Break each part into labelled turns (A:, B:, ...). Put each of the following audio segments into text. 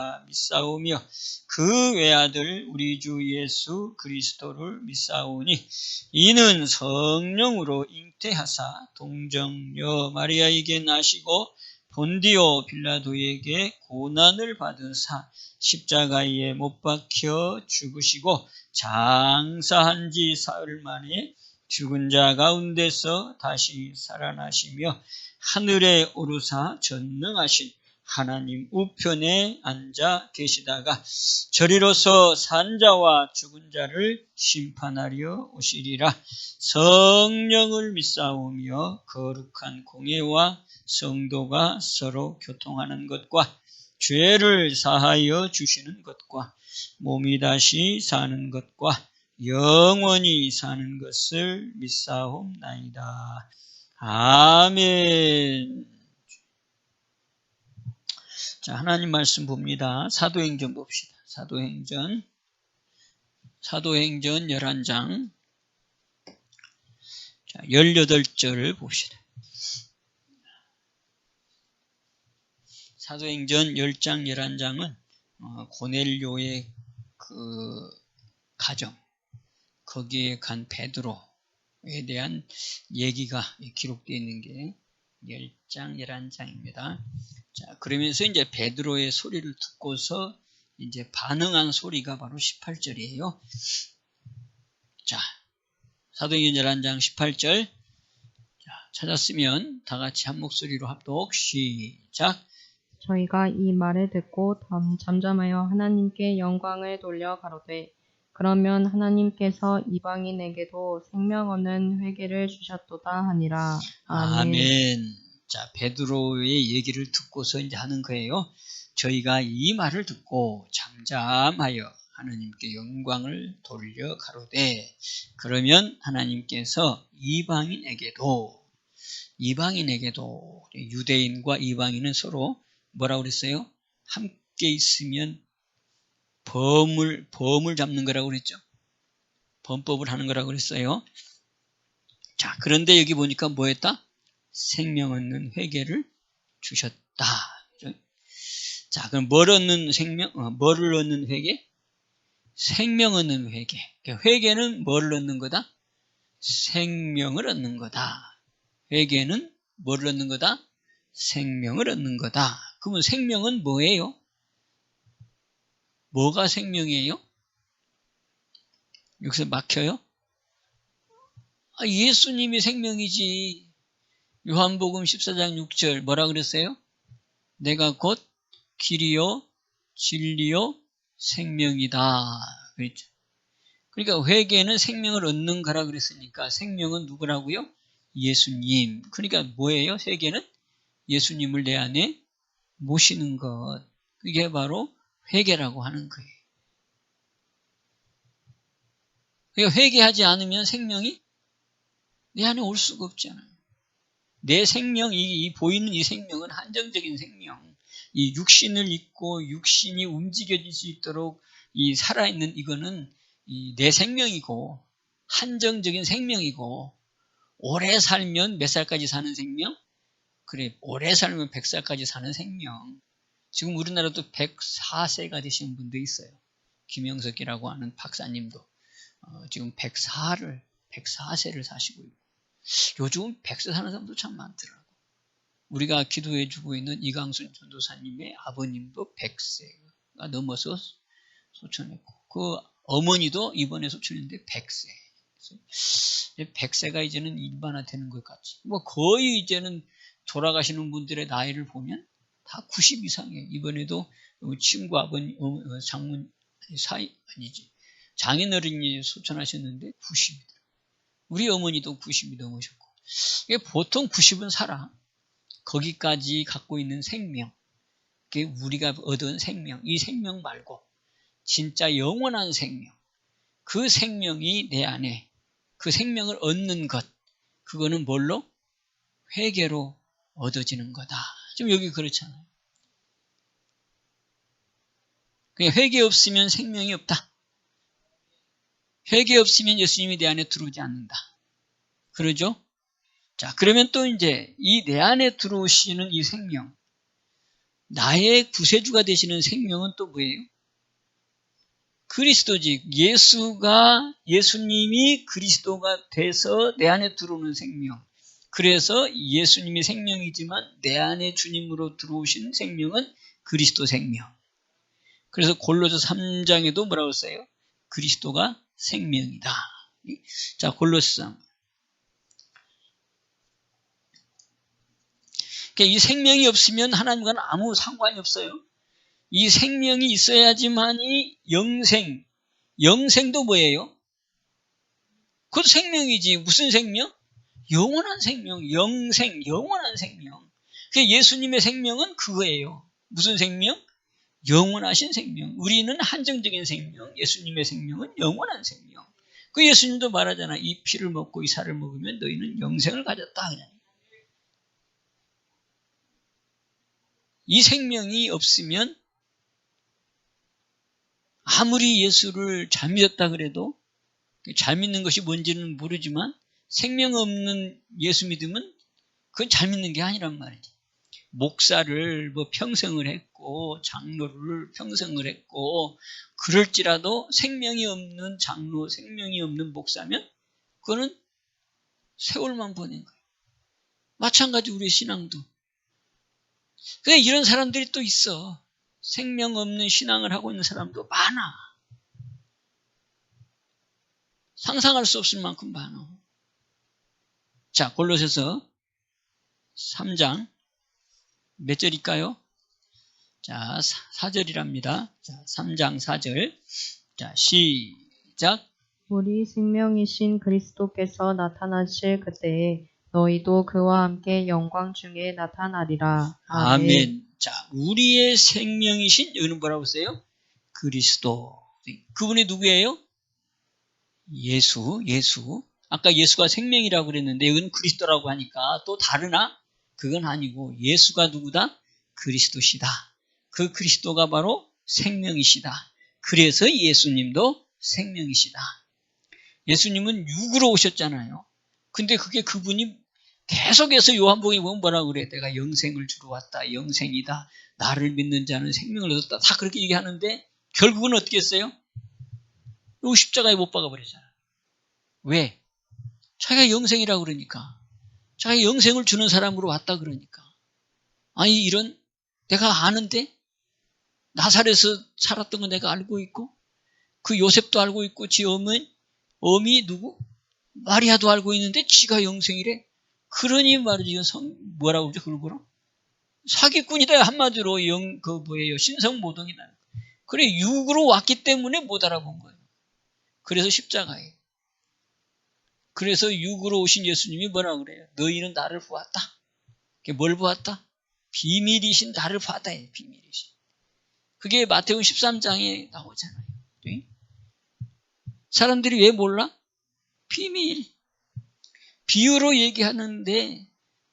A: 믿사오며 그 외아들 우리 주 예수 그리스도를 믿사오니 이는 성령으로 잉태하사 동정녀 마리아에게 나시고 본디오 빌라도에게 고난을 받으사 십자가에 못 박혀 죽으시고 장사한 지 사흘 만에 죽은 자 가운데서 다시 살아나시며 하늘에 오르사 전능하신 하나님 우편에 앉아 계시다가 저리로서 산자와 죽은 자를 심판하려 오시리라. 성령을 믿사오며 거룩한 공예와 성도가 서로 교통하는 것과 죄를 사하여 주시는 것과 몸이 다시 사는 것과 영원히 사는 것을 믿사옵나이다. 아멘. 자, 하나님 말씀 봅니다. 사도행전 봅시다. 사도행전 11장. 자, 18절 봅시다. 사도행전 10장, 11장은 고넬료의 그 가정, 거기에 간 베드로에 대한 얘기가 기록되어 있는 게 10장, 11장입니다. 자, 그러면서 이제 베드로의 소리를 듣고서 이제 반응한 소리가 바로 18절이에요. 자, 사도행전 11장 18절. 자, 찾았으면 다 같이 한 목소리로 합독 시작.
B: 저희가 이 말을 듣고 잠잠하여 하나님께 영광을 돌려 가로되 그러면 하나님께서 이방인에게도 생명 얻는 회개를 주셨도다 하니라.
A: 아멘. 자, 베드로의 얘기를 듣고서 이제 하는 거예요. 저희가 이 말을 듣고 잠잠하여 하나님께 영광을 돌려 가로되 그러면 하나님께서 이방인에게도 유대인과 이방인은 서로 뭐라고 그랬어요? 함께 있으면 범을 잡는 거라고 그랬죠. 범법을 하는 거라고 그랬어요. 자, 그런데 여기 보니까 뭐 했다? 생명 얻는 회개를 주셨다. 자, 그럼 뭘 얻는 생명? 뭐를 얻는 회개? 생명 얻는 회개. 그러니까 회개는 뭘 얻는 거다? 생명을 얻는 거다. 회개는 뭘 얻는 거다? 생명을 얻는 거다. 그러면 생명은 뭐예요? 뭐가 생명이에요? 여기서 막혀요? 예수님이 생명이지. 요한복음 14장 6절 뭐라 그랬어요? 내가 곧 길이요 진리요 생명이다. 그랬죠. 그러니까 회개는 생명을 얻는 거라 그랬으니까 생명은 누구라고요? 예수님. 그러니까 뭐예요? 회개는 예수님을 내 안에 모시는 것. 그게 바로 회개라고 하는 거예요. 그러니까 회개하지 않으면 생명이 내 안에 올 수가 없잖아요. 내 생명, 이 보이는 이 생명은 한정적인 생명. 이 육신을 입고 육신이 움직여질 수 있도록 이 살아있는 이거는 내 생명이고 한정적인 생명이고 오래 살면 몇 살까지 사는 생명? 그래, 오래 살면 100살까지 사는 생명. 지금 우리나라도 104세가 되신 분도 있어요. 김영석이라고 하는 박사님도 지금 104세를 사시고 있고 요즘 100세 사는 사람도 참 많더라고. 우리가 기도해주고 있는 이강순 전도사님의 아버님도 100세가 넘어서 소천했고 그 어머니도 이번에 소천했는데 100세. 100세가 이제는 일반화되는 것 같지. 뭐 거의 이제는 돌아가시는 분들의 나이를 보면 다 90 이상이에요. 이번에도 친구 아버님, 장인어른이 소천하셨는데 90이더라고요. 우리 어머니도 90이 넘으셨고. 보통 90은 살아. 거기까지 갖고 있는 생명. 그게 우리가 얻은 생명. 이 생명 말고 진짜 영원한 생명. 그 생명이 내 안에 그 생명을 얻는 것. 그거는 뭘로? 회개로 얻어지는 거다. 지금 여기 그렇잖아요. 그냥 회개 없으면 생명이 없다. 회개 없으면 예수님이 내 안에 들어오지 않는다. 그러죠? 자, 그러면 또 이제 이 내 안에 들어오시는 이 생명, 나의 구세주가 되시는 생명은 또 뭐예요? 그리스도지. 예수님이 그리스도가 돼서 내 안에 들어오는 생명. 그래서 예수님이 생명이지만 내 안에 주님으로 들어오신 생명은 그리스도 생명. 그래서 골로새 3장에도 뭐라고 써요? 그리스도가 생명이다. 자, 골로새 3. 그러니까 이 생명이 없으면 하나님과는 아무 상관이 없어요. 이 생명이 있어야지만이 영생도 뭐예요? 그것도 생명이지. 무슨 생명? 영원한 생명, 영원한 생명. 그러니까 예수님의 생명은 그거예요. 무슨 생명? 영원하신 생명. 우리는 한정적인 생명, 예수님의 생명은 영원한 생명. 그 예수님도 말하잖아. 이 피를 먹고 이 살을 먹으면 너희는 영생을 가졌다. 그냥. 이 생명이 없으면 아무리 예수를 잘 믿었다 그래도 잘 믿는 것이 뭔지는 모르지만 생명 없는 예수 믿으면 그건 잘 믿는 게 아니란 말이지. 목사를 평생을 했고 장로를 평생을 했고 그럴지라도 생명이 없는 장로, 생명이 없는 목사면 그거는 세월만 보낸 거예요. 마찬가지 우리의 신앙도. 근데 이런 사람들이 또 있어. 생명 없는 신앙을 하고 있는 사람도 많아. 상상할 수 없을 만큼 많아. 자, 골로새서 3장 몇 절일까요? 자, 4절이랍니다. 자, 3장 4절. 자, 시작.
B: 우리 생명이신 그리스도께서 나타나실 그때에 너희도 그와 함께 영광 중에 나타나리라.
A: 아멘. 자, 우리의 생명이신, 여기는 뭐라고 써요? 그리스도. 그분이 누구예요? 예수. 아까 예수가 생명이라고 그랬는데 여기는 그리스도라고 하니까 또 다르나? 그건 아니고 예수가 누구다? 그리스도시다. 그 그리스도가 바로 생명이시다. 그래서 예수님도 생명이시다. 예수님은 육으로 오셨잖아요. 근데 그게 그분이 계속해서 요한복음에 보면 뭐라고 그래? 내가 영생을 주러 왔다. 영생이다. 나를 믿는 자는 생명을 얻었다. 다 그렇게 얘기하는데 결국은 어떻게 했어요? 요 십자가에 못 박아버리잖아. 왜? 자기가 영생이라고 그러니까. 자기가 영생을 주는 사람으로 왔다 그러니까. 아니 이런 내가 아는데 나사렛에서 살았던 거 내가 알고 있고 그 요셉도 알고 있고 지 어미 누구? 마리아도 알고 있는데 지가 영생이래. 그러니 말이지 뭐라고 그러죠? 그걸 뭐라? 사기꾼이다 한마디로 신성모독이다. 그래 육으로 왔기 때문에 못 알아본 거예요. 그래서 십자가에. 그래서 육으로 오신 예수님이 뭐라고 그래요? 너희는 나를 보았다. 뭘 보았다? 비밀이신 나를 보았다. 비밀이신. 그게 마태복음 13장에 나오잖아요. 사람들이 왜 몰라? 비밀. 비유로 얘기하는데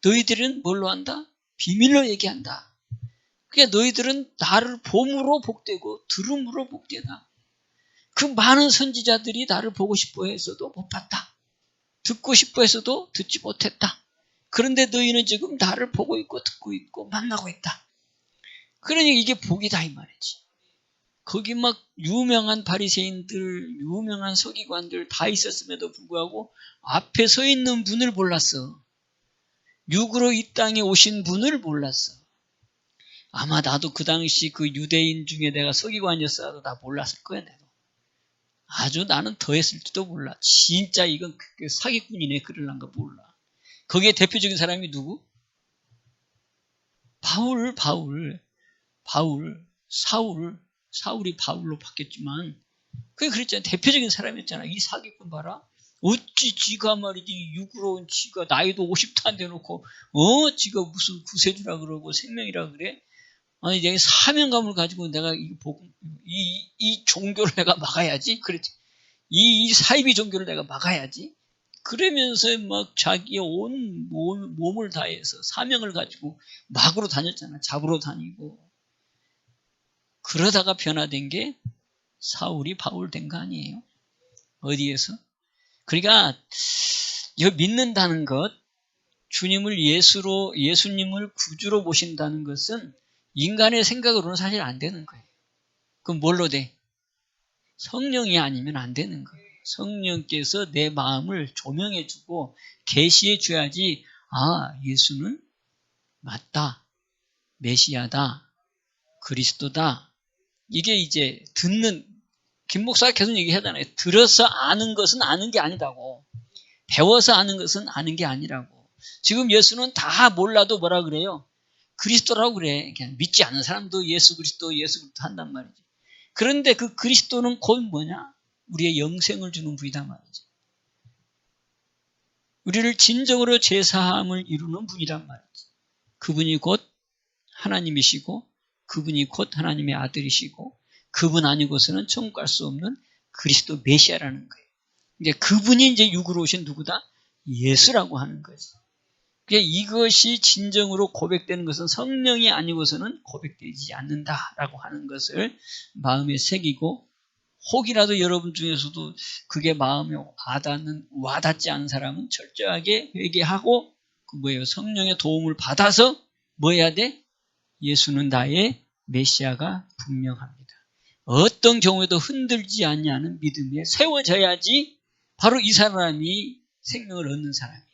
A: 너희들은 뭘로 한다? 비밀로 얘기한다. 그러니까 너희들은 나를 봄으로 복되고 들음으로 복되다. 그 많은 선지자들이 나를 보고 싶어 했어도 못 봤다. 듣고 싶어 했어도 듣지 못했다. 그런데 너희는 지금 나를 보고 있고 듣고 있고 만나고 있다. 그러니 이게 복이다 이 말이지. 거기 막 유명한 바리새인들, 유명한 서기관들 다 있었음에도 불구하고 앞에 서 있는 분을 몰랐어. 육으로 이 땅에 오신 분을 몰랐어. 아마 나도 그 당시 그 유대인 중에 내가 서기관이었어도 나 몰랐을 거야. 내가. 아주 나는 더 했을지도 몰라. 진짜 이건 사기꾼이네 그러려는가 몰라. 거기에 대표적인 사람이 누구? 사울이 바울로 바뀌었지만 그게 그랬잖아. 대표적인 사람이었잖아. 이 사기꾼 봐라. 어찌 지가 말이지 육으로 온 지가 나이도 50도 안 돼놓고 지가 무슨 구세주라 그러고 생명이라 그래? 아니 내가 사명감을 가지고 내가 이 종교를 내가 막아야지. 그랬지. 이 사이비 종교를 내가 막아야지. 그러면서 막 자기의 온 몸을 다해서 사명을 가지고 막으로 다녔잖아. 잡으러 다니고. 그러다가 변화된 게 사울이 바울 된 거 아니에요? 어디에서? 그러니까 이거 믿는다는 것, 예수님을 구주로 모신다는 것은 인간의 생각으로는 사실 안 되는 거예요. 그럼 뭘로 돼? 성령이 아니면 안 되는 거예요. 성령께서 내 마음을 조명해주고 계시해줘야지 예수는 맞다, 메시아다, 그리스도다. 이게 이제 김 목사가 계속 얘기하잖아요. 들어서 아는 것은 아는 게 아니다고. 배워서 아는 것은 아는 게 아니라고. 지금 예수는 다 몰라도 뭐라 그래요? 그리스도라고 그래. 그냥 믿지 않는 사람도 예수 그리스도 한단 말이지. 그런데 그 그리스도는 곧 뭐냐? 우리의 영생을 주는 분이단 말이지. 우리를 진정으로 제사함을 이루는 분이란 말이지. 그분이 곧 하나님이시고 그분이 곧 하나님의 아들이시고 그분 아니고서는 천국 갈 수 없는 그리스도 메시아라는 거예요. 이제 그분이 이제 육으로 오신 누구다? 예수라고 하는 거죠. 그러니까 이것이 진정으로 고백되는 것은 성령이 아니고서는 고백되지 않는다라고 하는 것을 마음에 새기고 혹이라도 여러분 중에서도 그게 마음에 와닿지 않은 사람은 철저하게 회개하고 성령의 도움을 받아서 뭐 해야 돼? 예수는 나의 메시아가 분명합니다. 어떤 경우에도 흔들지 않냐는 믿음에 세워져야지 바로 이 사람이 생명을 얻는 사람이에요.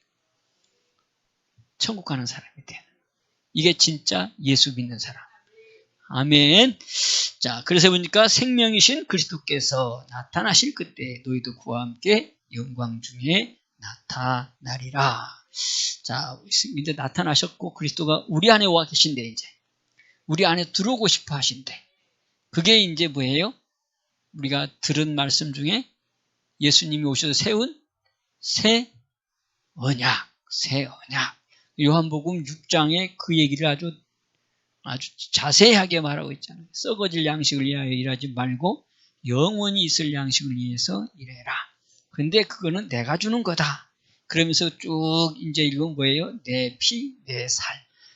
A: 천국 가는 사람이 되는. 이게 진짜 예수 믿는 사람. 아멘. 자, 그래서 보니까 생명이신 그리스도께서 나타나실 그때 너희도 그와 함께 영광 중에 나타나리라. 자, 이제 나타나셨고 그리스도가 우리 안에 와 계신데 이제 우리 안에 들어오고 싶어 하신대. 그게 이제 뭐예요? 우리가 들은 말씀 중에 예수님이 오셔서 세운 새 언약. 요한복음 6장에 그 얘기를 아주 자세하게 말하고 있잖아요. 썩어질 양식을 위하여 일하지 말고 영원히 있을 양식을 위해서 일해라. 근데 그거는 내가 주는 거다. 그러면서 쭉 이제 읽으면 뭐예요? 내 피, 내 살.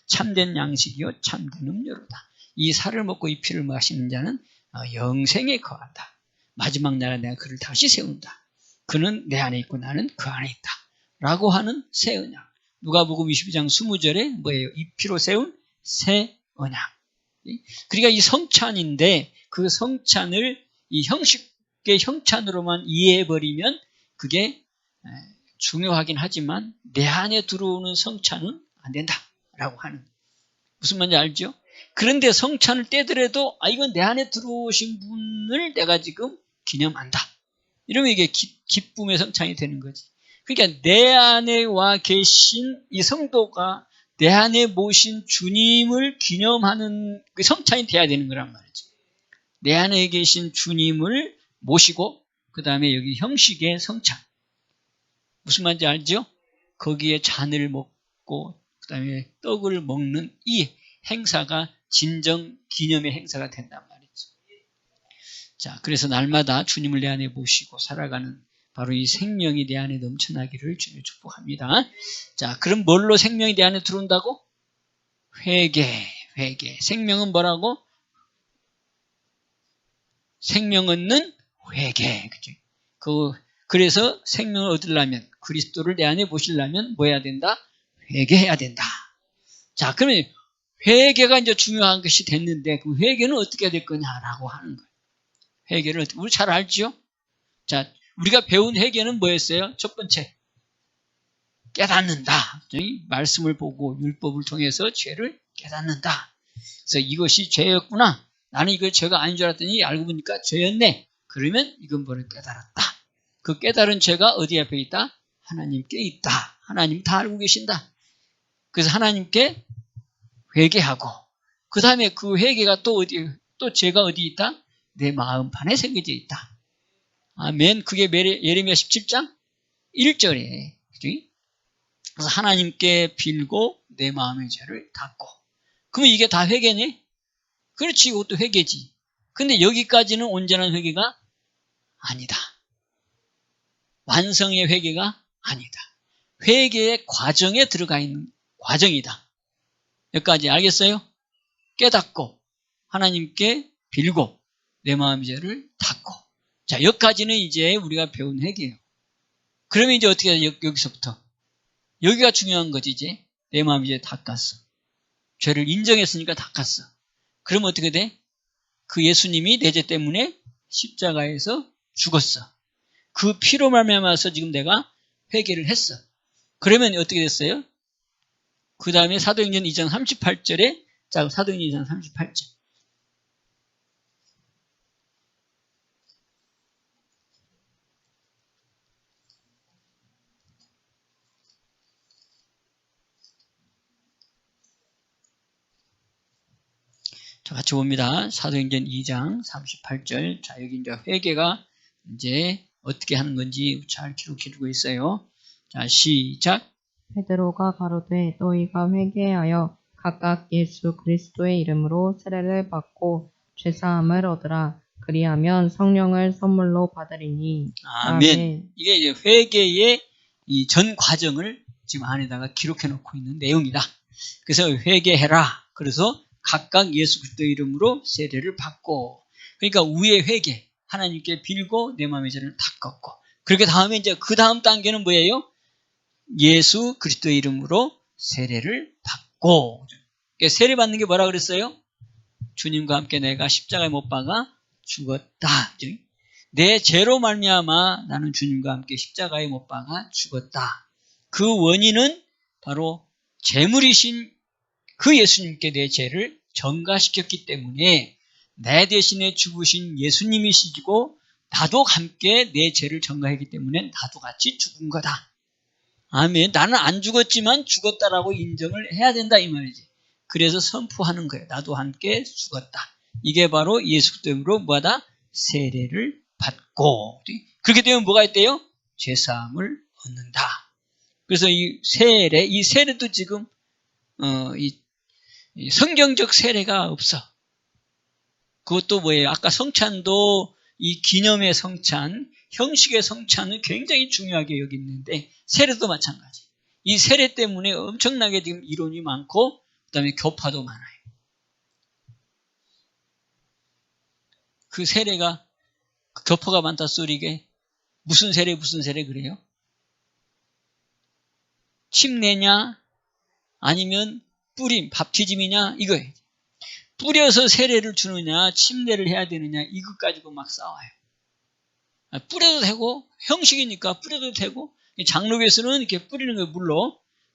A: 참된 양식이요 참된 음료로다. 이 살을 먹고 이 피를 마시는 자는 영생에 거한다. 마지막 날에 내가 그를 다시 세운다. 그는 내 안에 있고 나는 그 안에 있다. 라고 하는 새 언약. 누가복음 22장 20절에 뭐예요? 이 피로 세운 새 언약. 그러니까 이 성찬인데 그 성찬을 이 형식의 형찬으로만 이해해버리면 그게 중요하긴 하지만 내 안에 들어오는 성찬은 안 된다라고 하는. 무슨 말인지 알죠? 그런데 성찬을 떼더라도 이건 내 안에 들어오신 분을 내가 지금 기념한다. 이러면 이게 기쁨의 성찬이 되는 거지. 그러니까 내 안에 와 계신 이 성도가 내 안에 모신 주님을 기념하는 그 성찬이 돼야 되는 거란 말이죠. 내 안에 계신 주님을 모시고 그 다음에 여기 형식의 성찬. 무슨 말인지 알죠? 거기에 잔을 먹고 그 다음에 떡을 먹는 이 행사가 진정 기념의 행사가 된단 말이죠. 자, 그래서 날마다 주님을 내 안에 모시고 살아가는 바로 이 생명이 내 안에 넘쳐나기를 주님 축복합니다. 자, 그럼 뭘로 생명이 내 안에 들어온다고? 회개. 생명은 뭐라고? 생명 얻는 회개. 그죠? 그래서 생명을 얻으려면, 그리스도를 내 안에 모시려면 뭐 해야 된다? 회개해야 된다. 자, 그러면 회개가 이제 중요한 것이 됐는데, 그 회개는 어떻게 될 거냐라고 하는 거예요. 회개를, 우리 잘 알죠? 자, 우리가 배운 회개는 뭐였어요? 첫 번째, 깨닫는다. 말씀을 보고 율법을 통해서 죄를 깨닫는다. 그래서 이것이 죄였구나. 나는 이거 죄가 아닌 줄 알았더니 알고 보니까 죄였네. 그러면 이건 뭐를 깨달았다. 그 깨달은 죄가 어디 앞에 있다? 하나님께 있다. 하나님 다 알고 계신다. 그래서 하나님께 회개하고 그 다음에 그 회개가 또 죄가 어디 있다? 내 마음판에 새겨져 있다. 아멘. 그게 예레미야 17장 1절에. 그래서 하나님께 빌고 내 마음의 죄를 닫고. 그러면 이게 다 회개네? 그렇지, 이것도 회개지. 근데 여기까지는 온전한 회개가 아니다. 완성의 회개가 아니다. 회개의 과정에 들어가 있는 과정이다. 여기까지 알겠어요? 깨닫고 하나님께 빌고 내 마음의 죄를 닫고. 자, 여기까지는 이제 우리가 배운 회개예요. 그러면 이제 어떻게 해야 돼? 여기서부터. 여기가 중요한 거지, 이제. 내 마음이 이제 닦았어. 죄를 인정했으니까 닦았어. 그러면 어떻게 돼? 그 예수님이 내 죄 때문에 십자가에서 죽었어. 그 피로 말미암아서 지금 내가 회개를 했어. 그러면 어떻게 됐어요? 그 다음에 사도행전 2장 38절에 자, 사도행전 2장 38절. 자, 같이 봅니다. 사도행전 2장 38절. 자, 여기 이제 회개가 이제 어떻게 하는 건지 잘 기록해두고 있어요. 자, 시작.
B: 베드로가 가로되 너희가 회개하여 각각 예수 그리스도의 이름으로 세례를 받고 죄사함을 얻으라. 그리하면 성령을 선물로 받으리니.
A: 아멘. 이게 이제 회개의 이 전 과정을 지금 안에다가 기록해 놓고 있는 내용이다. 그래서 회개해라. 그래서 각각 예수 그리스도의 이름으로 세례를 받고, 그러니까 우의 회개, 하나님께 빌고 내 마음의 죄를 다 꺾고, 그렇게 다음에 이제 그 다음 단계는 뭐예요? 예수 그리스도의 이름으로 세례를 받고. 그러니까 세례 받는 게 뭐라 그랬어요? 주님과 함께 내가 십자가에 못 박아 죽었다. 내 죄로 말미암아 나는 주님과 함께 십자가에 못 박아 죽었다. 그 원인은 바로 제물이신 그 예수님께 내 죄를 전가시켰기 때문에 내 대신에 죽으신 예수님이시고 나도 함께 내 죄를 전가했기 때문에 나도 같이 죽은 거다. 아멘. 나는 안 죽었지만 죽었다라고 인정을 해야 된다 이 말이지. 그래서 선포하는 거예요. 나도 함께 죽었다. 이게 바로 예수 그리스도로 뭐하다? 세례를 받고. 그렇게 되면 뭐가 있대요? 죄사함을 얻는다. 그래서 이 세례도 지금 이 성경적 세례가 없어. 그것도 뭐예요? 아까 성찬도 이 기념의 성찬, 형식의 성찬은 굉장히 중요하게 여기 있는데 세례도 마찬가지. 이 세례 때문에 엄청나게 지금 이론이 많고 그다음에 교파도 많아요. 그 세례가 교파가 많다 소리게 무슨 세례 그래요? 침례냐 아니면 뿌림, 밥티즘이냐 이거예요. 뿌려서 세례를 주느냐 침례를 해야 되느냐 이것 가지고 막 싸워요. 뿌려도 되고 형식이니까 뿌려도 되고 장로교에서는 이렇게 뿌리는 거예요.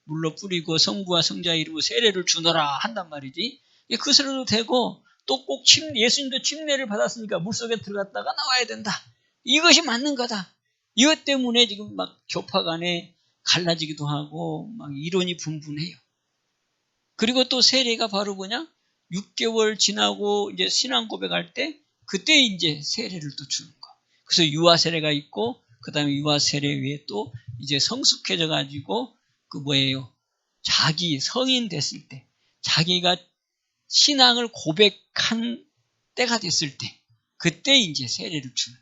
A: 물로 뿌리고 성부와 성자의 이름으로 세례를 주너라 한단 말이지. 그 세례도 되고 또 꼭 예수님도 침례를 받았으니까 물속에 들어갔다가 나와야 된다. 이것이 맞는 거다. 이것 때문에 지금 막 교파 간에 갈라지기도 하고 막 이론이 분분해요. 그리고 또 세례가 바로 뭐냐? 6개월 지나고 이제 신앙 고백할 때 그때 이제 세례를 또 주는 거. 그래서 유아 세례가 있고 그다음에 유아 세례 위에 또 이제 성숙해져 가지고 그 뭐예요? 자기 성인 됐을 때 자기가 신앙을 고백한 때가 됐을 때 그때 이제 세례를 주는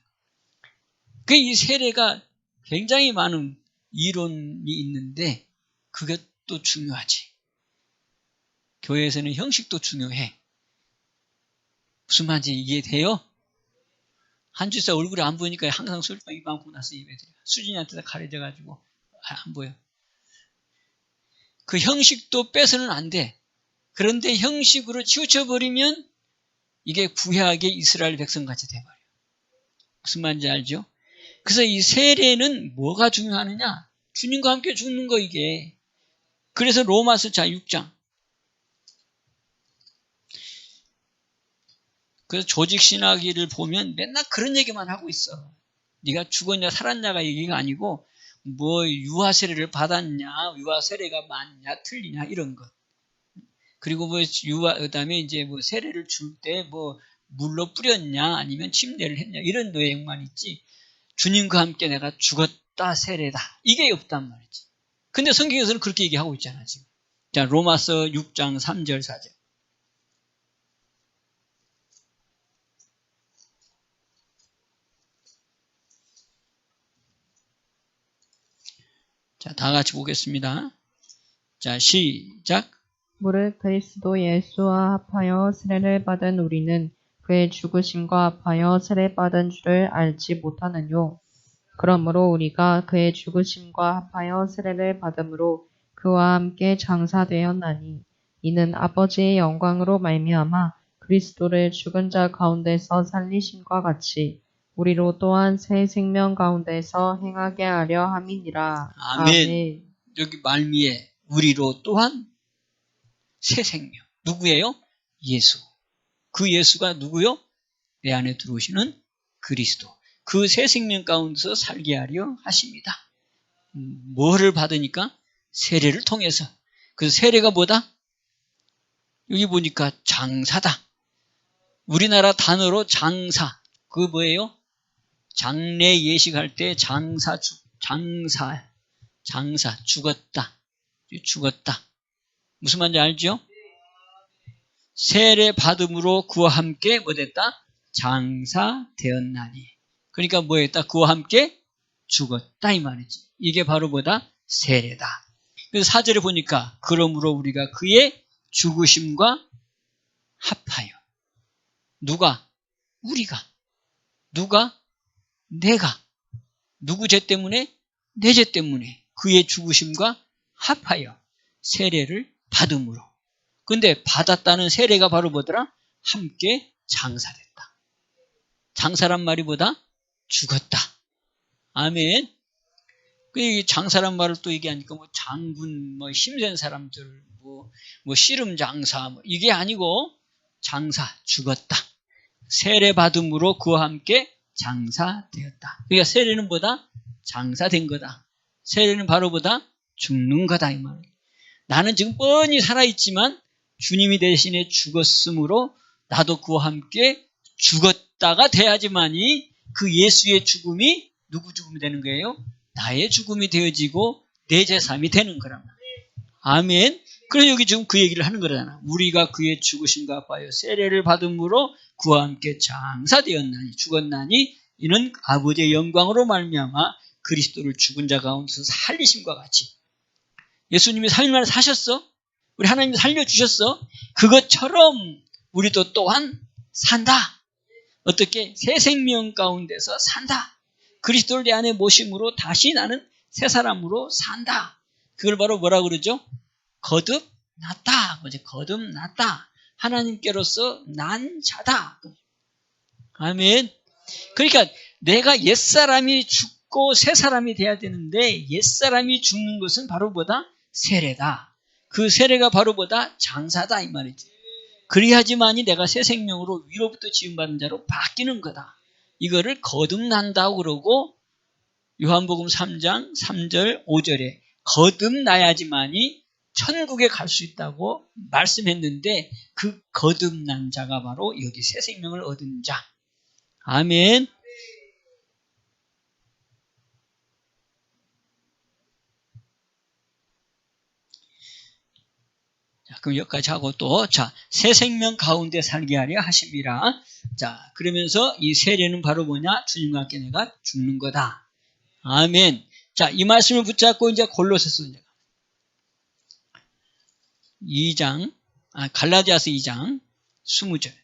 A: 거. 이 세례가 굉장히 많은 이론이 있는데 그것도 중요하지. 교회에서는 형식도 중요해. 무슨 말인지 이해돼요? 한 주째 얼굴이 안 보이니까 항상 술병 입 안고 나서 예배드려요. 수진이한테 가려져가지고 안 보여. 그 형식도 빼서는 안 돼. 그런데 형식으로 치우쳐버리면 이게 구약의 이스라엘 백성같이 돼버려요. 무슨 말인지 알죠? 그래서 이 세례는 뭐가 중요하느냐? 주님과 함께 죽는 거 이게. 그래서 로마서 6장. 그래서 조직신학을 보면 맨날 그런 얘기만 하고 있어. 네가 죽었냐 살았냐가 얘기가 아니고 뭐 유아 세례를 받았냐, 유아 세례가 맞냐, 틀리냐 이런 것. 그리고 뭐 그다음에 이제 뭐 세례를 줄 때 뭐 물로 뿌렸냐 아니면 침례를 했냐 이런 내용만 있지. 주님과 함께 내가 죽었다 세례다 이게 없단 말이지. 근데 성경에서는 그렇게 얘기하고 있잖아 지금. 자 로마서 6장 3절 4절. 자, 다 같이 보겠습니다. 자, 시작.
B: 무릇 그리스도 예수와 합하여 세례를 받은 우리는 그의 죽으심과 합하여 세례받은 줄을 알지 못하느뇨. 그러므로 우리가 그의 죽으심과 합하여 세례를 받음으로 그와 함께 장사되었나니 이는 아버지의 영광으로 말미암아 그리스도를 죽은 자 가운데서 살리심과 같이 우리로 또한 새 생명 가운데서 행하게 하려 함이니라.
A: 아멘. 여기 말미에 우리로 또한 새 생명. 누구예요? 예수. 그 예수가 누구요? 내 안에 들어오시는 그리스도. 그 새 생명 가운데서 살게 하려 하십니다. 뭐를 받으니까? 세례를 통해서. 그 세례가 뭐다? 여기 보니까 장사다. 우리나라 단어로 장사. 그거 뭐예요? 장례 예식할 때 장사, 죽었다. 무슨 말인지 알죠? 세례 받음으로 그와 함께 뭐 됐다? 장사되었나니. 그러니까 뭐 했다? 그와 함께 죽었다 이 말이지. 이게 바로 뭐다? 세례다. 그래서 4절에 보니까 그러므로 우리가 그의 죽으심과 합하여. 누가? 우리가. 누가? 내가. 누구 죄 때문에? 내 죄 때문에 그의 죽으심과 합하여 세례를 받음으로. 근데 받았다는 세례가 바로 뭐더라? 함께 장사됐다. 장사란 말이 뭐다? 죽었다. 아멘. 그 장사란 말을 또 얘기하니까 뭐 장군, 뭐 힘센 사람들, 뭐 씨름 장사, 뭐 이게 아니고 장사, 죽었다. 세례 받음으로 그와 함께 장사되었다. 그러니까 세례는 뭐다? 장사된 거다. 세례는 바로 뭐다? 죽는 거다 이 말. 나는 지금 뻔히 살아있지만 주님이 대신에 죽었으므로 나도 그와 함께 죽었다가 돼야지만이 그 예수의 죽음이 누구 죽음이 되는 거예요? 나의 죽음이 되어지고 내 제삼이 되는 거란 말이에요. 아멘. 그래서 여기 지금 그 얘기를 하는 거잖아. 우리가 그의 죽으심과 합하여 세례를 받음으로 그와 함께 장사되었나니 죽었나니 이는 아버지의 영광으로 말미암아 그리스도를 죽은 자 가운데서 살리심과 같이. 예수님이 살림을 사셨어? 우리 하나님이 살려주셨어? 그것처럼 우리도 또한 산다. 어떻게? 새 생명 가운데서 산다. 그리스도를 내 안에 모심으로 다시 나는 새 사람으로 산다. 그걸 바로 뭐라 그러죠? 거듭났다. 거듭났다. 하나님께로서 난 자다. 아멘. 그러니까 내가 옛사람이 죽고 새 사람이 돼야 되는데 옛사람이 죽는 것은 바로 뭐다? 세례다. 그 세례가 바로 뭐다? 장사다 이 말이지. 그래야지만이 내가 새 생명으로 위로부터 지음받은 자로 바뀌는 거다. 이거를 거듭난다고 그러고 요한복음 3장 3절 5절에 거듭나야지만이 천국에 갈 수 있다고 말씀했는데 그 거듭난 자가 바로 여기 새 생명을 얻은 자. 아멘. 자, 그럼 여기까지 하고 또, 새 생명 가운데 살게 하려 하심이라. 자, 그러면서 이 세례는 바로 뭐냐? 주님과 함께 내가 죽는 거다. 아멘. 자, 이 말씀을 붙잡고 이제 골로새서 2장, 갈라디아서 2장 20절.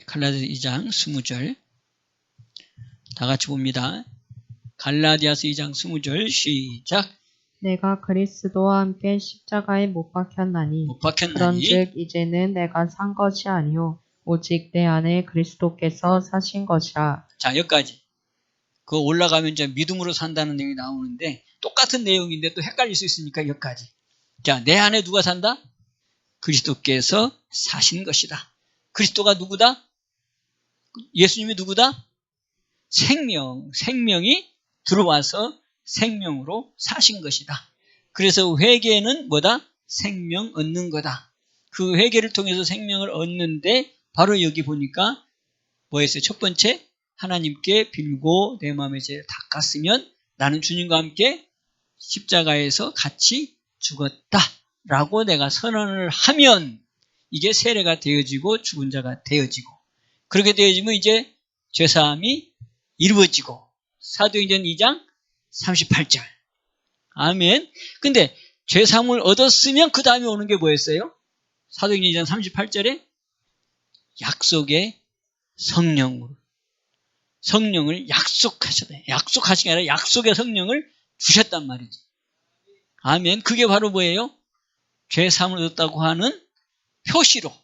A: 갈라디아서 2장 20절. 다 같이 봅니다. 갈라디아서 2장 20절 시작.
B: 내가 그리스도와 함께 십자가에 못 박혔나니 그런즉 이제는 내가 산 것이 아니요 오직 내 안에 그리스도께서 사신 것이라.
A: 자, 여기까지. 그거 올라가면 이제 믿음으로 산다는 내용이 나오는데 똑같은 내용인데 또 헷갈릴 수 있으니까 여기까지. 자, 내 안에 누가 산다? 그리스도께서 사신 것이다. 그리스도가 누구다? 예수님이 누구다? 생명이 들어와서 생명으로 사신 것이다. 그래서 회개는 뭐다? 생명 얻는 거다. 그 회개를 통해서 생명을 얻는데 바로 여기 보니까 뭐였어요? 첫 번째, 하나님께 빌고 내 마음의 죄를 닦았으면 나는 주님과 함께 십자가에서 같이 죽었다라고 내가 선언을 하면 이게 세례가 되어지고 죽은 자가 되어지고 그렇게 되어지면 이제 죄사함이 이루어지고 사도행전 2장 38절. 아멘. 근데 죄사함을 얻었으면 그 다음에 오는 게 뭐였어요? 사도행전 2장 38절에 약속의 성령으로. 성령을 약속하셨다. 약속하신 게 아니라 약속의 성령을 주셨단 말이지. 아멘. 그게 바로 뭐예요? 죄사함을 얻었다고 하는 표시로,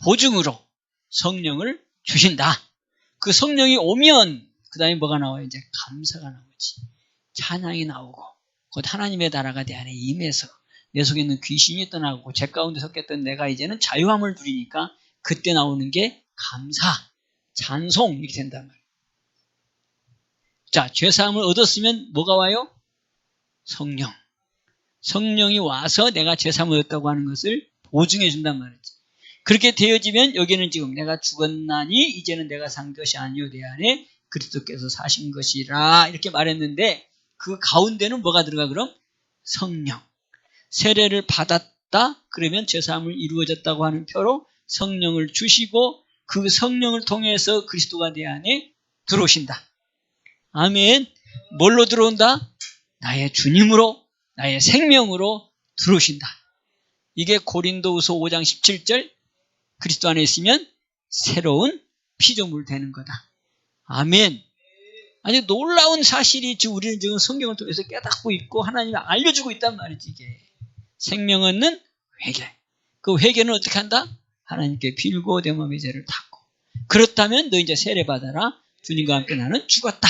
A: 보증으로 성령을 주신다. 그 성령이 오면 그 다음에 뭐가 나와요? 이제 감사가 나오지. 찬양이 나오고 곧 하나님의 나라가 내 안에 임해서 내 속에 있는 귀신이 떠나고 죄 가운데 섞였던 내가 이제는 자유함을 누리니까 그때 나오는 게 감사, 찬송 이렇게 된단 말이에요. 자, 죄사함을 얻었으면 뭐가 와요? 성령. 성령이 와서 내가 죄사함을 얻었다고 하는 것을 보증해 준단 말이지. 그렇게 되어지면 여기는 지금 내가 죽었나니 이제는 내가 산 것이 아니요 내 안에 그리스도께서 사신 것이라 이렇게 말했는데 그 가운데는 뭐가 들어가 그럼? 성령. 세례를 받았다 그러면 죄사함을 이루어졌다고 하는 표로 성령을 주시고 그 성령을 통해서 그리스도가 내 안에 들어오신다. 아멘. 뭘로 들어온다? 나의 주님으로 나의 생명으로 들어오신다. 이게 고린도후서 5장 17절 그리스도 안에 있으면 새로운 피조물 되는 거다. 아멘. 아주 놀라운 사실이 지금 우리는 지금 성경을 통해서 깨닫고 있고 하나님이 알려주고 있단 말이지. 이게 생명 얻는 회개. 그 회개는 어떻게 한다? 하나님께 빌고 내 몸의 죄를 닦고. 그렇다면 너 이제 세례 받아라. 주님과 함께 나는 죽었다.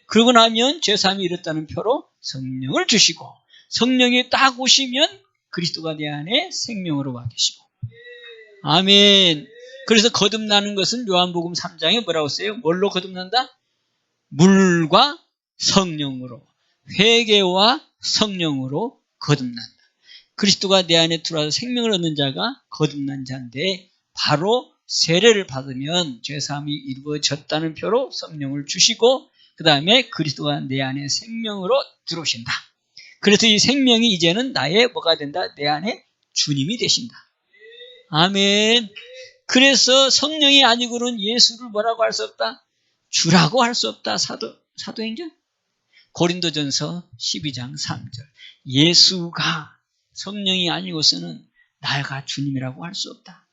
A: 그러고 나면 죄사함이 이뤘다는 표로 성령을 주시고 성령이 딱 오시면 그리스도가 내 안에 생명으로 와 계시고. 아멘. 그래서 거듭나는 것은 요한복음 3장에 뭐라고 써요? 뭘로 거듭난다? 물과 성령으로. 회개와 성령으로 거듭난다. 그리스도가 내 안에 들어와서 생명을 얻는 자가 거듭난 자인데 바로 세례를 받으면 죄사함이 이루어졌다는 표로 성령을 주시고 그 다음에 그리스도가 내 안에 생명으로 들어오신다. 그래서 이 생명이 이제는 나의 뭐가 된다? 내 안에 주님이 되신다. 아멘. 그래서 성령이 아니고는 예수를 뭐라고 할 수 없다? 주라고 할 수 없다. 사도행전? 고린도전서 12장 3절. 예수가 성령이 아니고서는 나가 주님이라고 할 수 없다.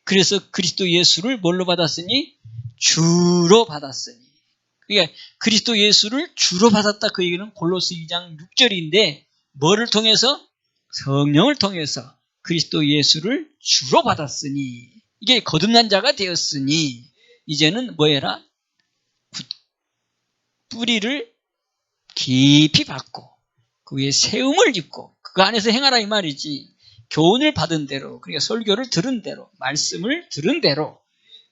A: 그래서 그리스도 예수를 뭘로 받았으니? 주로 받았으니. 그러니까 그리스도 예수를 주로 받았다. 그 얘기는 골로새 2장 6절인데 뭐를 통해서? 성령을 통해서 그리스도 예수를 주로 받았으니 이게 거듭난 자가 되었으니 이제는 뭐 해라? 뿌리를 깊이 받고 그 위에 세움을 입고 그 안에서 행하라 이 말이지. 교훈을 받은 대로 그러니까 설교를 들은 대로 말씀을 들은 대로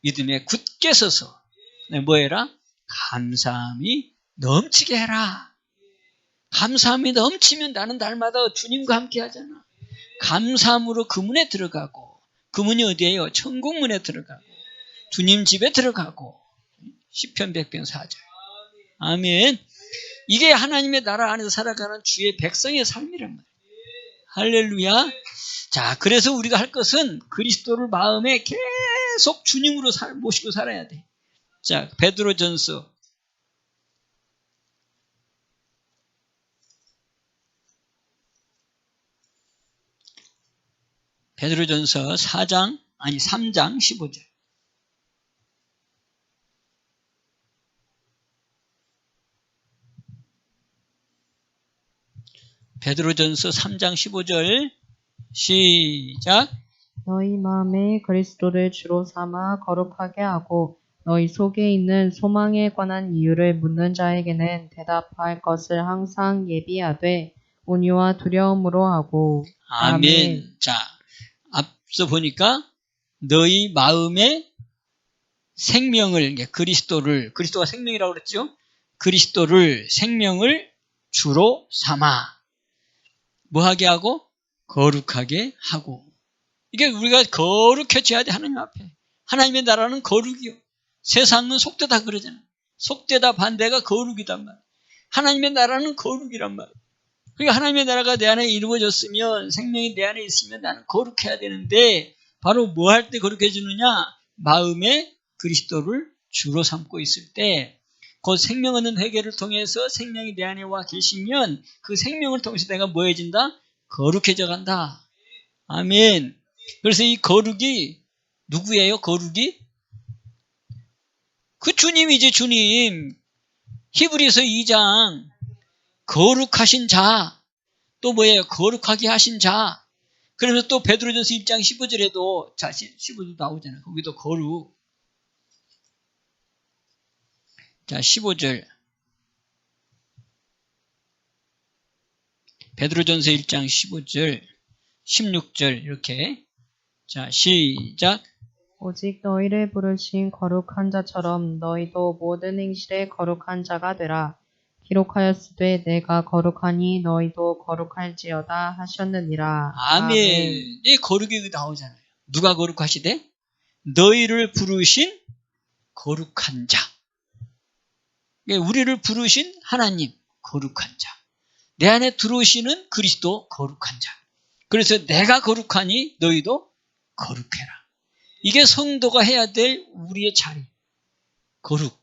A: 믿음에 굳게 서서 뭐 해라? 감사함이 넘치게 해라. 감사함이 넘치면 나는 날마다 주님과 함께 하잖아. 감사함으로 그 문에 들어가고 그 문이 어디예요? 천국 문에 들어가고 주님 집에 들어가고 시편 100편 4절. 아멘. 이게 하나님의 나라 안에서 살아가는 주의 백성의 삶이란 말이에요. 할렐루야. 자, 그래서 우리가 할 것은 그리스도를 마음에 계속 주님으로 모시고 살아야 돼. 자, 베드로전서 3장 15절. 베드로전서 3장 15절 시작.
B: 너희 마음에 그리스도를 주로 삼아 거룩하게 하고 너희 속에 있는 소망에 관한 이유를 묻는 자에게는 대답할 것을 항상 예비하되 온유와 두려움으로 하고.
A: 아멘. 자, 앞서 보니까 너희 마음에 생명을, 그리스도가 생명이라고 그랬죠? 그리스도를 생명을 주로 삼아 뭐하게 하고? 거룩하게 하고. 이게 우리가 거룩해져야 돼. 하나님 앞에. 하나님의 나라는 거룩이요. 세상은 속되다 그러잖아. 속되다 반대가 거룩이단 말이야. 하나님의 나라는 거룩이란 말이야. 그러니까 하나님의 나라가 내 안에 이루어졌으면 생명이 내 안에 있으면 나는 거룩해야 되는데 바로 뭐 할 때 거룩해지느냐? 마음에 그리스도를 주로 삼고 있을 때 그 생명 얻는 회개를 통해서 생명이 내 안에 와 계시면 그 생명을 통해서 내가 뭐 해진다? 거룩해져 간다. 아멘. 그래서 이 거룩이 누구예요? 거룩이 그 주님이지, 주님. 히브리서 2장 거룩하신 자, 또 뭐예요? 거룩하게 하신 자. 그러면서 또 베드로전서 1장 15절에도, 자, 15절 나오잖아요. 거기도 거룩. 자, 15절. 베드로전서 1장 15절, 16절 이렇게. 자, 시작.
B: 오직 너희를 부르신 거룩한 자처럼 너희도 모든 행실에 거룩한 자가 되라. 기록하였으되 내가 거룩하니 너희도 거룩할지어다 하셨느니라.
A: 아멘. 이 거룩이 나오잖아요. 누가 거룩하시대? 너희를 부르신 거룩한 자. 우리를 부르신 하나님, 거룩한 자. 내 안에 들어오시는 그리스도, 거룩한 자. 그래서 내가 거룩하니 너희도 거룩해라. 이게 성도가 해야 될 우리의 자리. 거룩.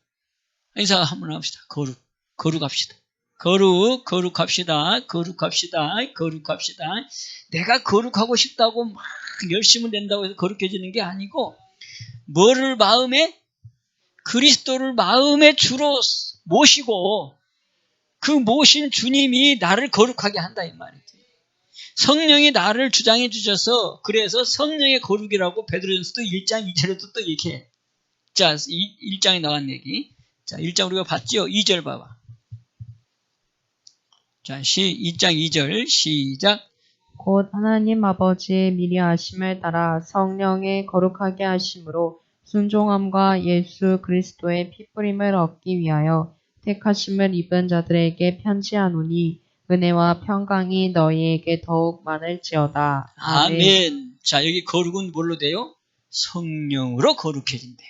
A: 인사 한번 합시다. 거룩. 거룩합시다. 거룩합시다. 거룩합시다. 내가 거룩하고 싶다고 막 열심히 낸다고 해서 거룩해지는 게 아니고, 뭐를 마음에? 그리스도를 마음에 주로 모시고, 그 모신 주님이 나를 거룩하게 한다, 이 말이지. 성령이 나를 주장해 주셔서, 그래서 성령의 거룩이라고 베드로전서도 1장 2절에도 또 얘기해. 자, 1장에 나온 얘기. 자, 1장 우리가 봤죠? 2절 봐봐. 자, 2장 2절 시작.
B: 곧 하나님 아버지의 미리 아심을 따라 성령의 거룩하게 하심으로 순종함과 예수 그리스도의 피뿌림을 얻기 위하여 택하심을 입은 자들에게 편지하노니 은혜와 평강이 너희에게 더욱 많을지어다.
A: 아멘. 자, 여기 거룩은 뭘로 돼요? 성령으로 거룩해진대.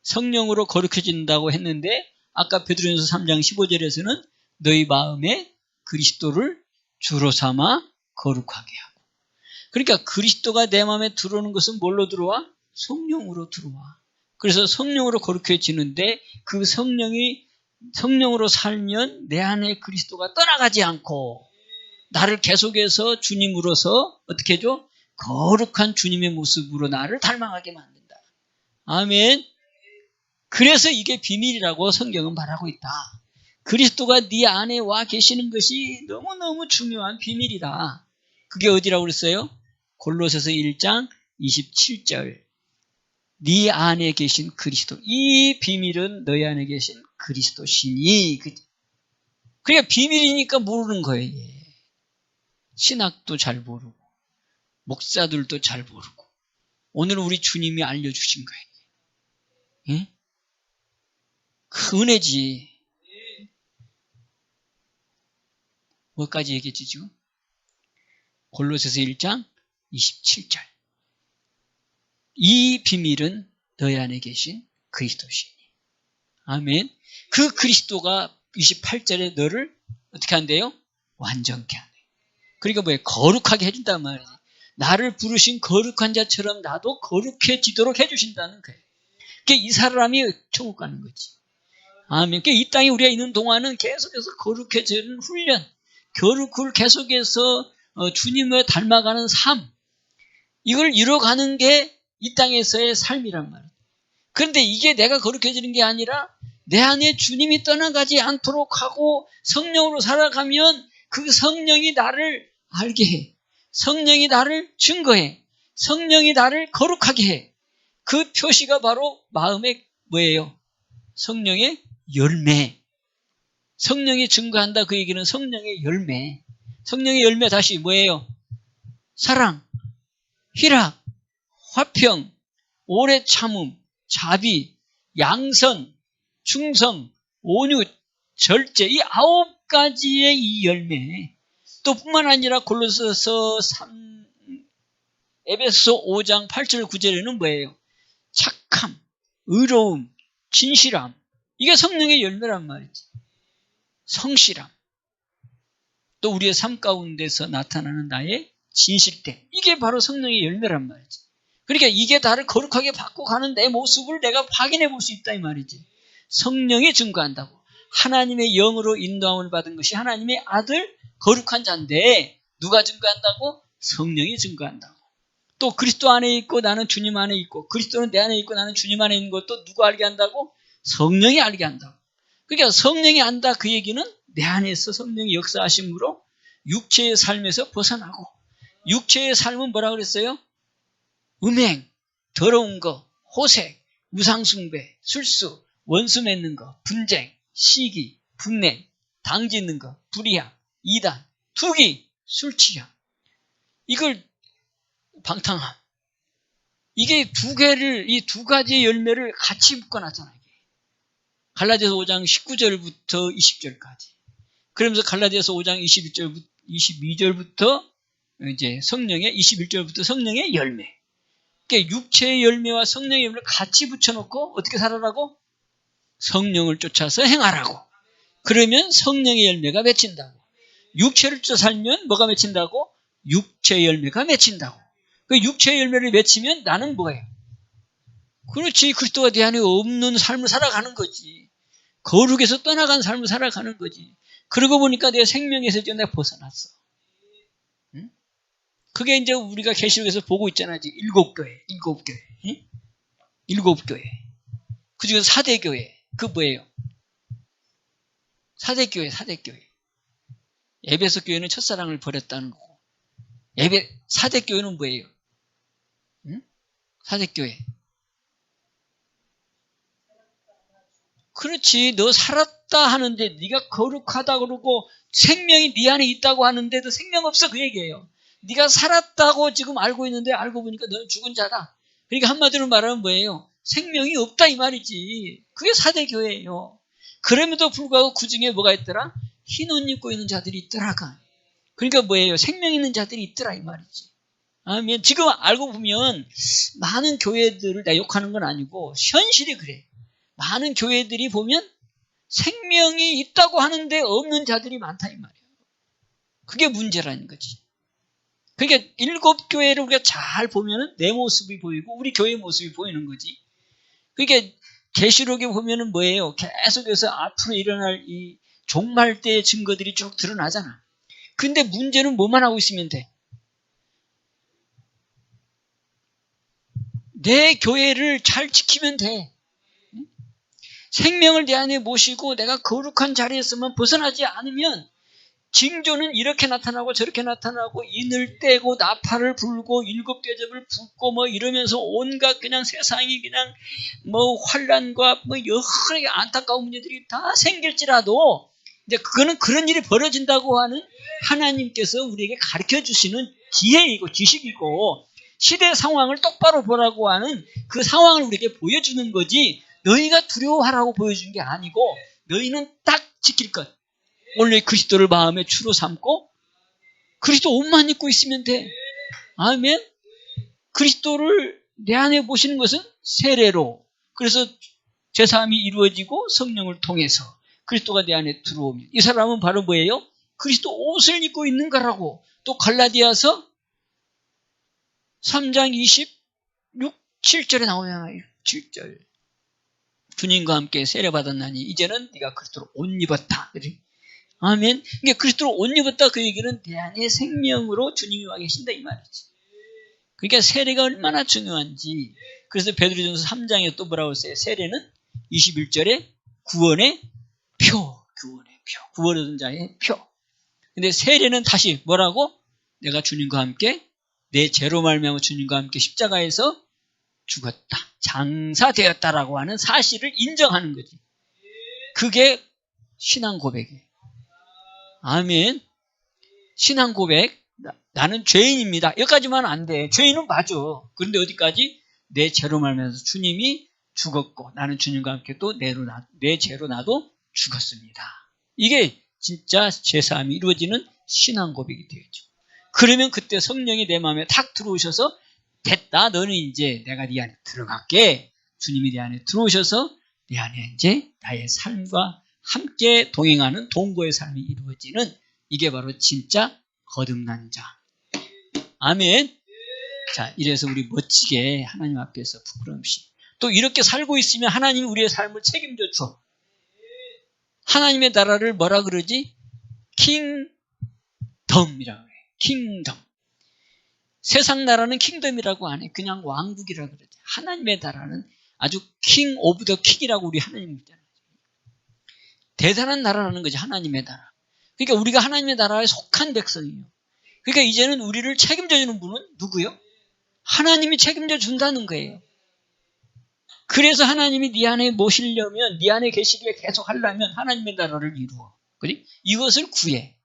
A: 성령으로 거룩해진다고 했는데, 아까 베드로전서 3장 15절에서는 너희 마음에 그리스도를 주로 삼아 거룩하게 하고. 그러니까 그리스도가 내 마음에 들어오는 것은 뭘로 들어와? 성령으로 들어와. 그래서 성령으로 거룩해지는데, 그 성령으로 살면 내 안에 그리스도가 떠나가지 않고 나를 계속해서 주님으로서 어떻게 해줘? 거룩한 주님의 모습으로 나를 닮아가게 만든다. 아멘. 그래서 이게 비밀이라고 성경은 말하고 있다. 그리스도가 네 안에 와 계시는 것이 너무너무 중요한 비밀이다. 그게 어디라고 그랬어요? 골로새서 1장 27절. 네 안에 계신 그리스도. 이 비밀은 너희 안에 계신 그리스도시니. 그러니까 비밀이니까 모르는 거예요. 신학도 잘 모르고 목사들도 잘 모르고 오늘 우리 주님이 알려주신 거예요. 예? 그 은혜지. 뭐까지 얘기했지 지금? 골로새서 1장 27절. 이 비밀은 너희 안에 계신 그리스도시니. 아멘. 그 그리스도가 28절에 너를 어떻게 한대요? 완전케 하네. 그러니까 뭐예요? 거룩하게 해준단 말이지. 나를 부르신 거룩한 자처럼 나도 거룩해지도록 해주신다는 거예요. 그게 이 사람이 천국 가는 거지. 아멘. 그러니까 이 땅에 우리가 있는 동안은 계속해서 거룩해지는 훈련, 거룩을 계속해서 주님을 닮아가는 삶, 이걸 이뤄가는 게 이 땅에서의 삶이란 말이에요. 그런데 이게 내가 거룩해지는 게 아니라 내 안에 주님이 떠나가지 않도록 하고 성령으로 살아가면 그 성령이 나를 알게 해. 성령이 나를 증거해. 성령이 나를 거룩하게 해. 그 표시가 바로 마음의 뭐예요? 성령의 열매. 성령이 증거한다 그 얘기는 성령의 열매. 성령의 열매 다시 뭐예요? 사랑, 희락, 화평, 오래 참음, 자비, 양선, 충성, 온유, 절제, 이 9가지의 이 열매. 또 뿐만 아니라 골로새서 3, 에베소 5장 8절 9절에는 뭐예요? 착함, 의로움, 진실함. 이게 성령의 열매란 말이지. 성실함. 또 우리의 삶 가운데서 나타나는 나의 진실됨. 이게 바로 성령의 열매란 말이지. 그러니까 이게 나를 거룩하게 바꿔가는 내 모습을 내가 확인해 볼 수 있다 이 말이지. 성령이 증거한다고. 하나님의 영으로 인도함을 받은 것이 하나님의 아들 거룩한 자인데 누가 증거한다고? 성령이 증거한다고. 또 그리스도 안에 있고 나는 주님 안에 있고 그리스도는 내 안에 있고 나는 주님 안에 있는 것도 누가 알게 한다고? 성령이 알게 한다고. 그러니까 성령이 안다 그 얘기는 내 안에서 성령이 역사하심으로 육체의 삶에서 벗어나고, 육체의 삶은 뭐라 그랬어요? 음행, 더러운 거, 호색, 우상숭배, 술수, 원수 맺는 거, 분쟁, 시기, 분냄, 당짓는 거, 불의함, 이단, 투기, 술취함. 이걸 방탕함. 이게 이 두 가지의 열매를 같이 묶어놨잖아요. 갈라디아서 5장 19절부터 20절까지. 그러면서 갈라디아서 5장 22절부터 이제 성령의 21절부터 성령의 열매. 그러니까 육체의 열매와 성령의 열매를 같이 붙여놓고 어떻게 살아라고? 성령을 쫓아서 행하라고. 그러면 성령의 열매가 맺힌다고. 육체를 쫓아 살면 뭐가 맺힌다고? 육체의 열매가 맺힌다고. 그 육체의 열매를 맺히면 나는 뭐예요? 그렇지. 그리스도가 내 안에 없는 삶을 살아가는 거지. 거룩에서 떠나간 삶을 살아가는 거지. 그러고 보니까 내 생명에서 이제 내가 벗어났어. 응? 그게 이제 우리가 계시록에서 보고 있잖아. 지금 7교회. 응? 7교회. 그 중에서 4대 교회. 그 뭐예요? 4대 교회. 에베소 교회는 첫사랑을 버렸다는 거고. 4대 교회는 뭐예요? 응? 4대 교회. 그렇지. 너 살았다 하는데 네가 거룩하다 그러고 생명이 네 안에 있다고 하는데도 생명 없어 그 얘기예요. 네가 살았다고 지금 알고 있는데 알고 보니까 너는 죽은 자다. 그러니까 한마디로 말하면 뭐예요? 생명이 없다 이 말이지. 그게 4대 교회예요. 그럼에도 불구하고 그 중에 뭐가 있더라? 흰 옷 입고 있는 자들이 있더라가. 그러니까 뭐예요? 생명 있는 자들이 있더라 이 말이지. 아멘. 지금 알고 보면 많은 교회들을 다 욕하는 건 아니고 현실이 그래. 많은 교회들이 보면 생명이 있다고 하는데 없는 자들이 많다 이 말이에요. 그게 문제라는 거지. 그러니까 7교회를 우리가 잘 보면은 내 모습이 보이고 우리 교회 모습이 보이는 거지. 그러니까 계시록에 보면은 뭐예요? 계속해서 앞으로 일어날 이 종말 때의 증거들이 쭉 드러나잖아. 근데 문제는 뭐만 하고 있으면 돼? 내 교회를 잘 지키면 돼. 생명을 내 안에 모시고 내가 거룩한 자리에서만 벗어나지 않으면 징조는 이렇게 나타나고 저렇게 나타나고 인을 떼고 나팔을 불고 7대접을 붓고 뭐 이러면서 온갖 그냥 세상이 그냥 뭐 환란과 뭐 여러 개 안타까운 문제들이 다 생길지라도 이제 그거는 그런 일이 벌어진다고 하는 하나님께서 우리에게 가르쳐 주시는 지혜이고 지식이고 시대 상황을 똑바로 보라고 하는 그 상황을 우리에게 보여주는 거지 너희가 두려워하라고 보여준 게 아니고 너희는 딱 지킬 것. 원래 그리스도를 마음에 주로 삼고 그리스도 옷만 입고 있으면 돼. 아멘. 그리스도를 내 안에 모시는 것은 세례로. 그래서 제사함이 이루어지고 성령을 통해서 그리스도가 내 안에 들어오면 이 사람은 바로 뭐예요? 그리스도 옷을 입고 있는 거라고. 또 갈라디아서 3장 7절에 나오잖아요. 7절. 주님과 함께 세례받았나니 이제는 네가 그리스도로 옷 입었다. 그치? 아멘. 그러니까 그리스도로 옷 입었다 그 얘기는 내 안에 생명으로 주님이 와 계신다 이 말이지. 그러니까 세례가 얼마나 중요한지. 그래서 베드로전서 3장에 또 뭐라고 했어요? 세례는 21절에 구원의 표. 구원 얻은 자의 표. 근데 세례는 다시 뭐라고? 내가 주님과 함께 내 죄로 말미암아 주님과 함께 십자가에서 죽었다. 장사되었다라고 하는 사실을 인정하는 거지. 그게 신앙 고백이에요. 아멘. 신앙 고백. 나는 죄인입니다. 여기까지만 안 돼. 죄인은 맞아. 그런데 어디까지? 내 죄로 말미암아서 주님이 죽었고 나는 주님과 함께 또 내 죄로 나도 죽었습니다. 이게 진짜 죄사함이 이루어지는 신앙 고백이 되겠죠. 그러면 그때 성령이 내 마음에 탁 들어오셔서 됐다. 너는 이제 내가 네 안에 들어갈게. 주님이 내 안에 들어오셔서 내 안에 이제 나의 삶과 함께 동행하는 동거의 삶이 이루어지는 이게 바로 진짜 거듭난 자. 아멘. 자, 이래서 우리 멋지게 하나님 앞에서 부끄럼 없이 또 이렇게 살고 있으면 하나님이 우리의 삶을 책임져 줘. 하나님의 나라를 뭐라 그러지? 킹덤이라고 해. 킹덤. 세상 나라는 킹덤이라고 안 해. 그냥 왕국이라고 그러지. 하나님의 나라는 아주 킹 오브 더 킹이라고 우리 하나님 있잖아요. 대단한 나라라는 거지, 하나님의 나라. 그러니까 우리가 하나님의 나라에 속한 백성이에요. 그러니까 이제는 우리를 책임져 주는 분은 누구요? 하나님이 책임져 준다는 거예요. 그래서 하나님이 네 안에 모시려면, 네 안에 계시기에 계속 하려면 하나님의 나라를 이루어. 그지? 이것을 구해.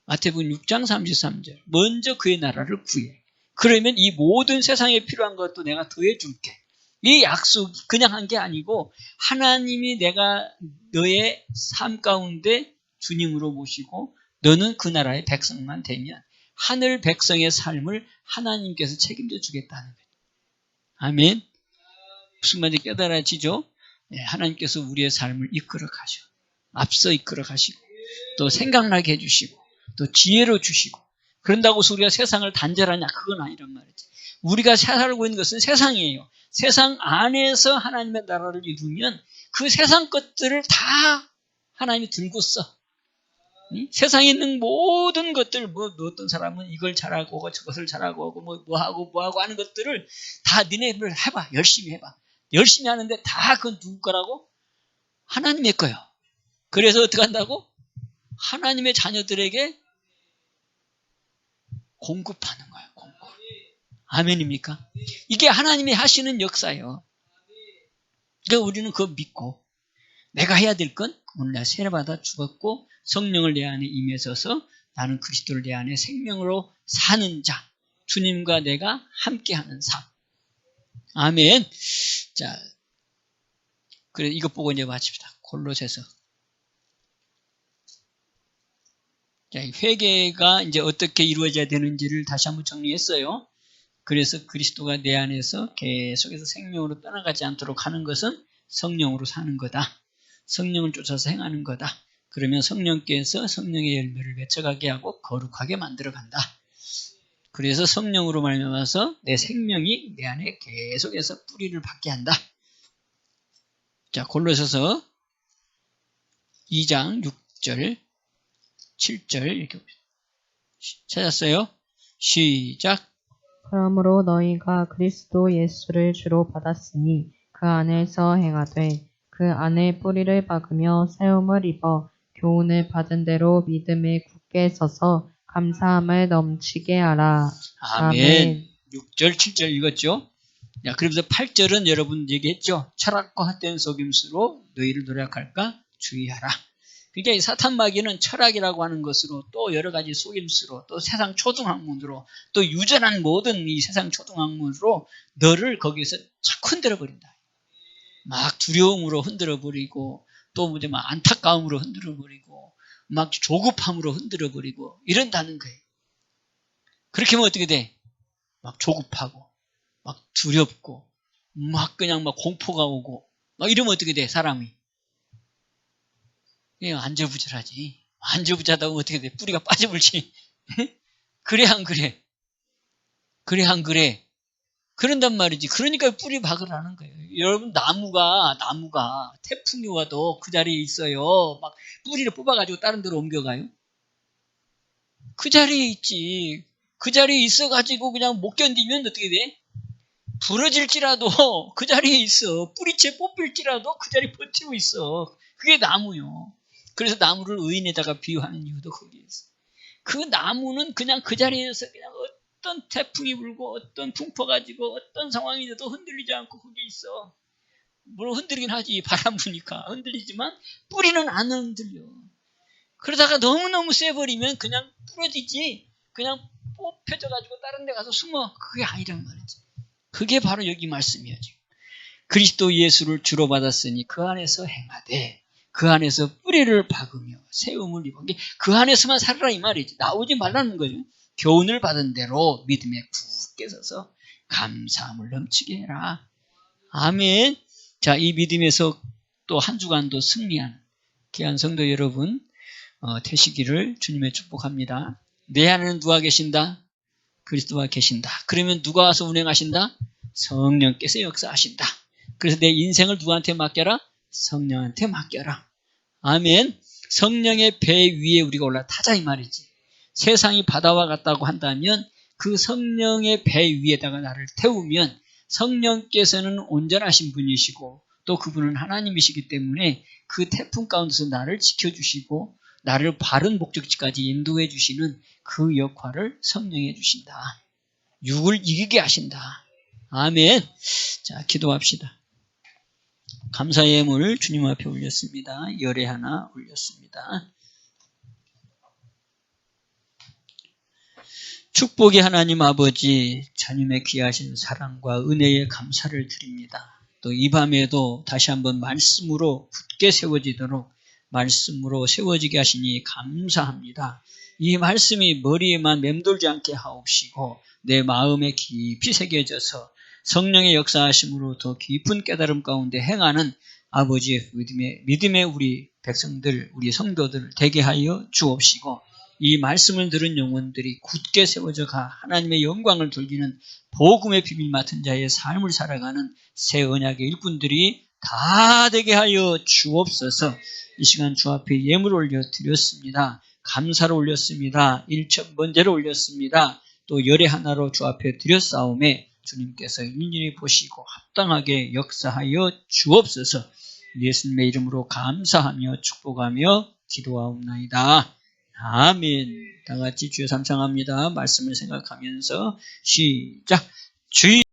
A: 마태복음 6장 33절. 먼저 그의 나라를 구해. 그러면 이 모든 세상에 필요한 것도 내가 더해 줄게. 이 약속이 그냥 한 게 아니고 하나님이 내가 너의 삶 가운데 주님으로 모시고 너는 그 나라의 백성만 되면 하늘 백성의 삶을 하나님께서 책임져 주겠다는 거예요. 아멘. 무슨 말인지 깨달아지죠? 네, 하나님께서 우리의 삶을 이끌어 가셔. 앞서 이끌어 가시고 또 생각나게 해주시고 또 지혜로 주시고 그런다고 해서 우리가 세상을 단절하냐? 그건 아니란 말이지. 우리가 살고 있는 것은 세상이에요. 세상 안에서 하나님의 나라를 이루면 그 세상 것들을 다 하나님이 들고 써. 세상에 있는 모든 것들, 어떤 사람은 이걸 잘하고 저것을 잘하고 뭐하고 하는 것들을 다 니네들 해봐. 열심히 해봐. 열심히 하는데 다 그건 누구 거라고? 하나님의 거예요. 그래서 어떻게 한다고? 하나님의 자녀들에게 공급하는 거예요. 공급. 아멘입니까? 이게 하나님이 하시는 역사예요. 그러니까 우리는 그거 믿고 내가 해야 될 건 오늘 내가 세례받아 죽었고 성령을 내 안에 임해서서 나는 그리스도를 내 안에 생명으로 사는 자, 주님과 내가 함께하는 삶. 아멘. 자, 그래 이것 보고 이제 마칩시다. 골로새서. 자, 회개가 이제 어떻게 이루어져야 되는지를 다시 한번 정리했어요. 그래서 그리스도가 내 안에서 계속해서 생명으로 떠나가지 않도록 하는 것은 성령으로 사는 거다. 성령을 쫓아서 행하는 거다. 그러면 성령께서 성령의 열매를 맺혀가게 하고 거룩하게 만들어간다. 그래서 성령으로 말미암아서 내 생명이 내 안에 계속해서 뿌리를 받게 한다. 자, 골로새서 2장 6절, 7절 이렇게 찾았어요? 시작.
B: 그러므로 너희가 그리스도 예수를 주로 받았으니 그 안에서 행하되 그 안에 뿌리를 박으며 세움을 입어 교훈을 받은 대로 믿음에 굳게 서서 감사함을 넘치게 하라.
A: 아멘. 6절, 7절 읽었죠? 자, 그러면서 8절은 여러분 얘기했죠? 철학과 헛된 속임수로 너희를 노력할까 주의하라. 그러니까 이 사탄마귀는 철학이라고 하는 것으로 또 여러 가지 속임수로 또 세상 초등학문으로 또 유전한 모든 이 세상 초등학문으로 너를 거기서 착 흔들어버린다. 막 두려움으로 흔들어버리고 또 뭐 막 안타까움으로 흔들어버리고 막 조급함으로 흔들어버리고 이런다는 거예요. 그렇게 하면 어떻게 돼? 막 조급하고 막 두렵고 막 그냥 막 공포가 오고 막 이러면 어떻게 돼? 사람이 안절부절하지. 안절부절하다 보면 어떻게 돼? 뿌리가 빠져버리지. 그래 안 그래? 그래 안 그래? 그런단 말이지. 그러니까 뿌리 박으라는 거예요. 여러분 나무가 태풍이 와도 그 자리에 있어요. 막 뿌리를 뽑아가지고 다른 데로 옮겨가요? 그 자리에 있지. 그 자리에 있어가지고 그냥 못 견디면 어떻게 돼? 부러질지라도 그 자리에 있어. 뿌리채 뽑힐지라도 그 자리에 버티고 있어. 그게 나무요. 그래서 나무를 의인에다가 비유하는 이유도 거기에 있어. 그 나무는 그냥 그 자리에서 그냥 어떤 태풍이 불고 어떤 풍파 가지고 어떤 상황이 돼도 흔들리지 않고 거기에 있어. 물론 흔들리긴 하지. 바람 부니까 흔들리지만 뿌리는 안 흔들려. 그러다가 너무너무 세버리면 그냥 부러지지. 그냥 뽑혀져가지고 다른 데 가서 숨어. 그게 아니란 말이지. 그게 바로 여기 말씀이야. 지금. 그리스도 예수를 주로 받았으니 그 안에서 행하되 그 안에서 뿌리를 박으며 세움을 입은 게 그 안에서만 살아라 이 말이지. 나오지 말라는 거죠. 교훈을 받은 대로 믿음에 굳게 서서 감사함을 넘치게 해라. 아멘. 자, 이 믿음에서 또 한 주간도 승리한 귀한 성도 여러분 되시기를 주님의 축복합니다. 내 안에는 누가 계신다? 그리스도가 계신다. 그러면 누가 와서 운행하신다? 성령께서 역사하신다. 그래서 내 인생을 누구한테 맡겨라? 성령한테 맡겨라. 아멘. 성령의 배 위에 우리가 올라타자 이 말이지. 세상이 바다와 같다고 한다면 그 성령의 배 위에다가 나를 태우면 성령께서는 온전하신 분이시고 또 그분은 하나님이시기 때문에 그 태풍 가운데서 나를 지켜주시고 나를 바른 목적지까지 인도해 주시는 그 역할을 성령이 해주신다. 육을 이기게 하신다. 아멘. 자, 기도합시다. 감사의 예물 주님 앞에 올렸습니다. 열애 하나 올렸습니다. 축복의 하나님 아버지, 주님의 귀하신 사랑과 은혜에 감사를 드립니다. 또 이 밤에도 다시 한번 말씀으로 굳게 세워지도록 말씀으로 세워지게 하시니 감사합니다. 이 말씀이 머리에만 맴돌지 않게 하옵시고 내 마음에 깊이 새겨져서 성령의 역사하심으로 더 깊은 깨달음 가운데 행하는 아버지의 믿음의 우리 백성들, 우리 성도들 되게 하여 주옵시고 이 말씀을 들은 영혼들이 굳게 세워져 가 하나님의 영광을 돌리는 복음의 비밀 맡은 자의 삶을 살아가는 새 언약의 일꾼들이 다 되게 하여 주옵소서. 이 시간 주 앞에 예물 올려드렸습니다. 감사를 올렸습니다. 일천번제를 올렸습니다. 또 열애 하나로 주 앞에 드렸사오매 주님께서 일일이 보시고 합당하게 역사하여 주옵소서. 예수님의 이름으로 감사하며 축복하며 기도하옵나이다. 아멘. 다 같이 주여 삼창합니다. 말씀을 생각하면서 시작. 주의